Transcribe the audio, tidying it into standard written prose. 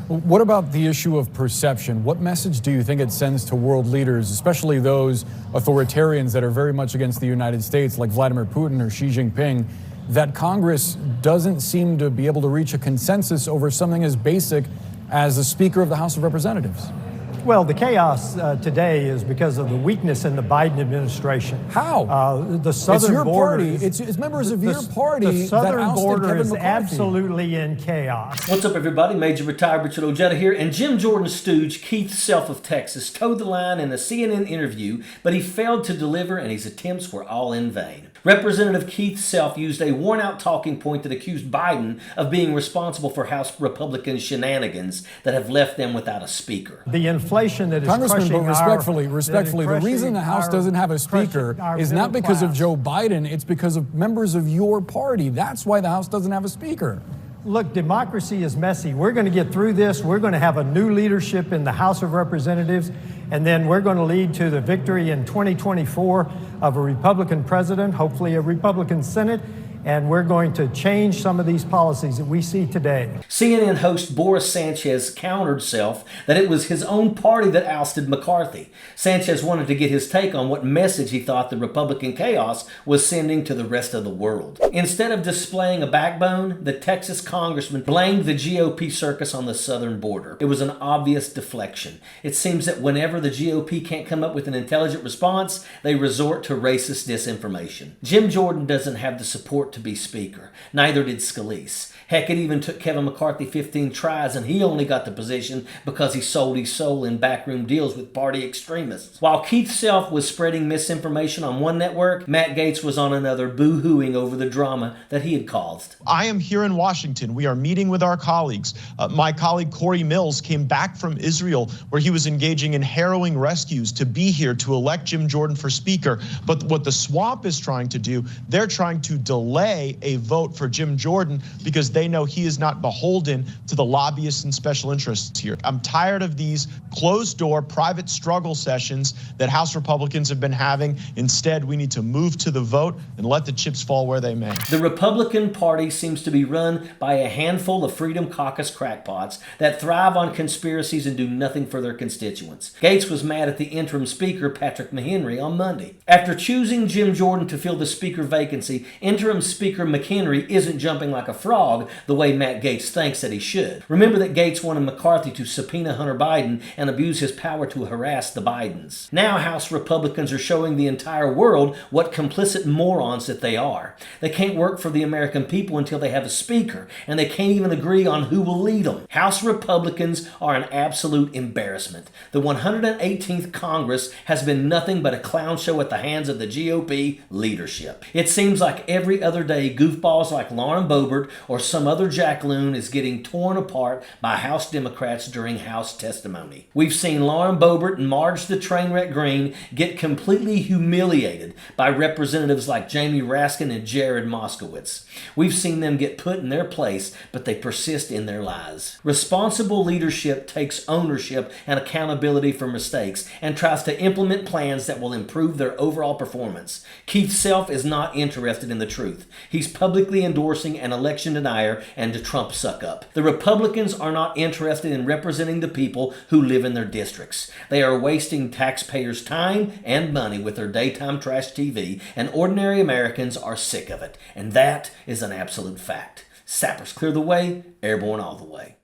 What about the issue of perception? What message do you think it sends to world leaders, especially those authoritarians that are very much against the United States, like Vladimir Putin or Xi Jinping, that Congress doesn't seem to be able to reach a consensus over something as basic as the Speaker of the House of Representatives? Well, the chaos today is because of the weakness in the Biden administration. How? The southern it's your border. Party. It's members of your party. The southern that ousted border Kevin is McCarthy. absolutely in chaos. What's up, everybody? Major Retired Richard Ojeda here, and Jim Jordan's stooge, Keith Self of Texas, towed the line in a CNN interview, but he failed to deliver, and his attempts were all in vain. Representative Keith Self used a worn-out talking point that accused Biden of being responsible for House Republican shenanigans that have left them without a speaker. The inflation that is Congressman, crushing but respectfully, the reason the House doesn't have a speaker is not because of Joe Biden, it's because of members of your party. That's why the House doesn't have a speaker. Look, democracy is messy. We're going to get through this. We're going to have a new leadership in the House of Representatives, and then we're going to lead to the victory in 2024 of a Republican president, hopefully a Republican Senate, and we're going to change some of these policies that we see today. CNN host Boris Sanchez countered Self that it was his own party that ousted McCarthy. Sanchez wanted to get his take on what message he thought the Republican chaos was sending to the rest of the world. Instead of displaying a backbone, the Texas Congressman blamed the GOP circus on the southern border. It was an obvious deflection. It seems that whenever the GOP can't come up with an intelligent response, they resort to racist disinformation. Jim Jordan doesn't have the support to be Speaker. Neither did Scalise. Heck, it even took Kevin McCarthy 15 tries, and he only got the position because he sold his soul in backroom deals with party extremists. While Keith Self was spreading misinformation on one network, Matt Gaetz was on another boo-hooing over the drama that he had caused. I am here in Washington. We are meeting with our colleagues. My colleague Corey Mills came back from Israel, where he was engaging in harrowing rescues to be here to elect Jim Jordan for Speaker. But what the swamp is trying to do, they're trying to delay a vote for Jim Jordan because they know he is not beholden to the lobbyists and special interests here. I'm tired of these closed-door private struggle sessions that House Republicans have been having. Instead, we need to move to the vote and let the chips fall where they may. The Republican Party seems to be run by a handful of Freedom Caucus crackpots that thrive on conspiracies and do nothing for their constituents. Gaetz was mad at the interim Speaker, Patrick McHenry, on Monday. After choosing Jim Jordan to fill the Speaker vacancy, interim Speaker McHenry isn't jumping like a frog the way Matt Gaetz thinks that he should. Remember that Gaetz wanted McCarthy to subpoena Hunter Biden and abuse his power to harass the Bidens. Now House Republicans are showing the entire world what complicit morons that they are. They can't work for the American people until they have a speaker, and they can't even agree on who will lead them. House Republicans are an absolute embarrassment. The 118th Congress has been nothing but a clown show at the hands of the GOP leadership. It seems like every other day goofballs like Lauren Boebert or some other jackaloon is getting torn apart by House Democrats during House testimony. We've seen Lauren Boebert and Marge the Trainwreck Green get completely humiliated by representatives like Jamie Raskin and Jared Moskowitz. We've seen them get put in their place, but they persist in their lies. Responsible leadership takes ownership and accountability for mistakes and tries to implement plans that will improve their overall performance. Keith Self is not interested in the truth. He's publicly endorsing an election denier and a Trump suck-up. The Republicans are not interested in representing the people who live in their districts. They are wasting taxpayers' time and money with their daytime trash TV, and ordinary Americans are sick of it. And that is an absolute fact. Sappers clear the way, airborne all the way.